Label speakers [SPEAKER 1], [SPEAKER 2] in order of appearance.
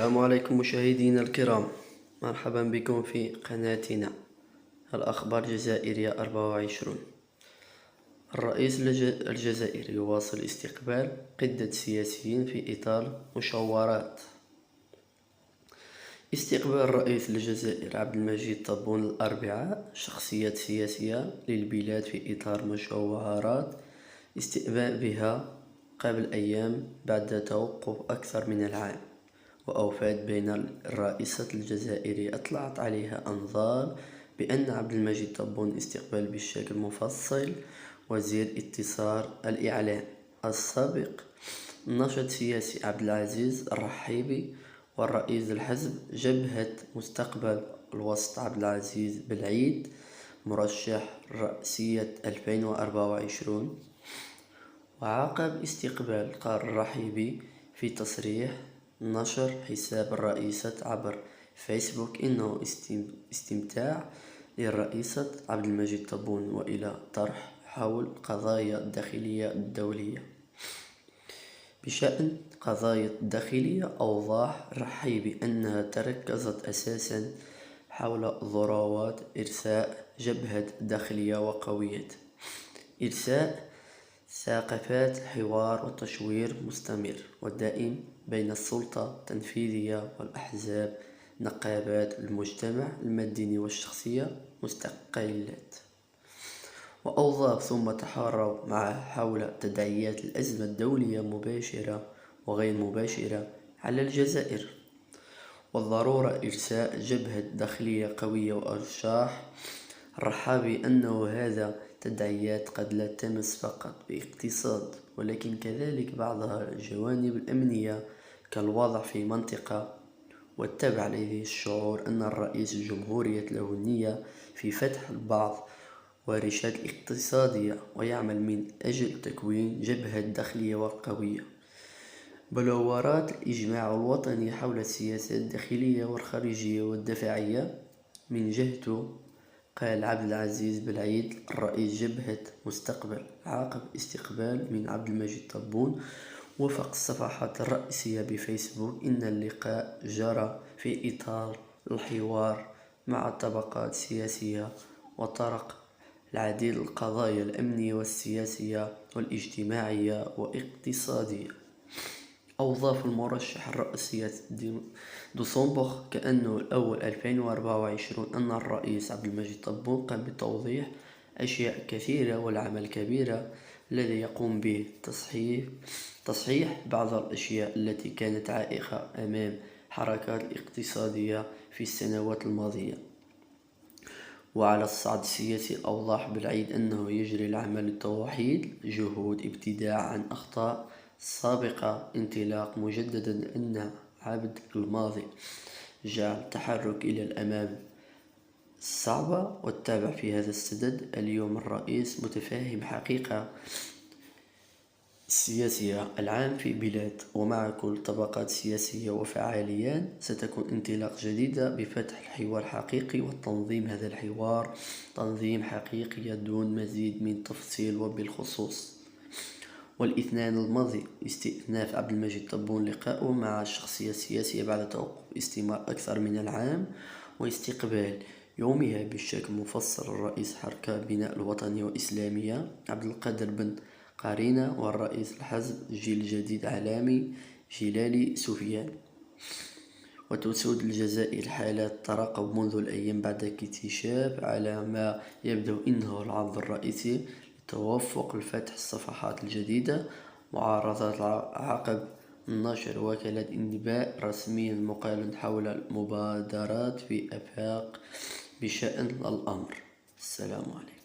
[SPEAKER 1] السلام عليكم مشاهدينا الكرام، مرحبا بكم في قناتنا الأخبار الجزائرية 24. الرئيس الجزائري يواصل استقبال قدة سياسيين في إطار مشاورات. استقبال الرئيس الجزائري عبد المجيد تبون الأربعاء شخصيات سياسية للبلاد في إطار مشاورات استقبال بها قبل أيام بعد توقف أكثر من العام، وأوفات بين الرئيسة الجزائرية أطلعت عليها أنظار بأن عبد المجيد تبون استقبال بشكل مفصل وزير اتصال الإعلام السابق الناشط السياسي عبد العزيز الرحيبي والرئيس الحزب جبهة مستقبل الوسط عبد العزيز بالعيد مرشح رئاسية 2024. وعقب استقبال قال الرحيبي في تصريح نشر حساب الرئيسة عبر فيسبوك إنه استمتاع للرئيسة عبد المجيد تبون وإلى طرح حول قضايا الداخلية الدولية. بشأن قضايا الداخلية أوضح الرحيبي أنها تركزت أساسا حول ضروات إرساء جبهة داخلية وقوية إرساء ثقافات الحوار والتشوير مستمر ودائم بين السلطة التنفيذية والأحزاب نقابات المجتمع المدني والشخصية مستقلات. وأوضاف ثم تحاروا مع حول تداعيات الأزمة الدولية مباشرة وغير مباشرة على الجزائر والضرورة إرساء جبهة داخلية قوية، وأرشح الرحابي أنه هذا تداعيات قد لا تمس فقط باقتصاد ولكن كذلك بعضها الجوانب الأمنية كالوضع في منطقة، واتبع عليه الشعور أن الرئيس الجمهورية له النية في فتح بعض ورشات الاقتصادية ويعمل من أجل تكوين جبهة داخلية وقوية. بلورات الإجماع الوطني حول السياسات الداخلية والخارجية والدفاعية من جهته قال عبد العزيز بالعيد الرئيس جبهة مستقبل عقب استقبال من عبد المجيد تبون وفق الصفحات الرئيسية بفيسبوك إن اللقاء جرى في إطار الحوار مع الطبقات السياسية وطرق العديد القضايا الأمنية والسياسية والاجتماعية واقتصادية. أوظاف المرشح الرئاسي ديسمبر كأنه الأول 2024 أن الرئيس عبد المجيد تبون قام بتوضيح أشياء كثيرة والعمل الكبير الذي يقوم به تصحيح بعض الأشياء التي كانت عائقة أمام حركات الاقتصادية في السنوات الماضية. وعلى الصعيد السياسي أوضح بالعيد أنه يجري العمل لتوحيد جهود ابتعاد عن أخطاء سابقة انطلاق مجددا أن عبد الماضي جعل التحرك إلى الأمام صعبة والتابع في هذا السدد. اليوم الرئيس متفهم حقيقة السياسية العام في بلاد ومع كل طبقات سياسية وفعاليات ستكون انطلاق جديدة بفتح الحوار الحقيقي وتنظيم هذا الحوار تنظيم حقيقي دون مزيد من تفصيل. وبالخصوص والاثنين الماضي استئناف عبد المجيد تبون لقاءه مع الشخصية السياسية بعد توقف استمرار أكثر من العام واستقبال يومها بشكل مفصل الرئيس حركة بناء الوطنية والإسلامية عبد القادر بن قرينة والرئيس الحزب الجيل الجديد علامي جلالي سفيان. وتسود الجزائر حالة ترقب منذ الأيام بعد اكتشاف على ما يبدو إنه العرض الرئيسي لتوافق الفتح الصفحات الجديدة معارضات عقب نشر وكالة انباء رسميا مقالا حول المبادرات في آفاق بشأن الأمر. السلام عليكم.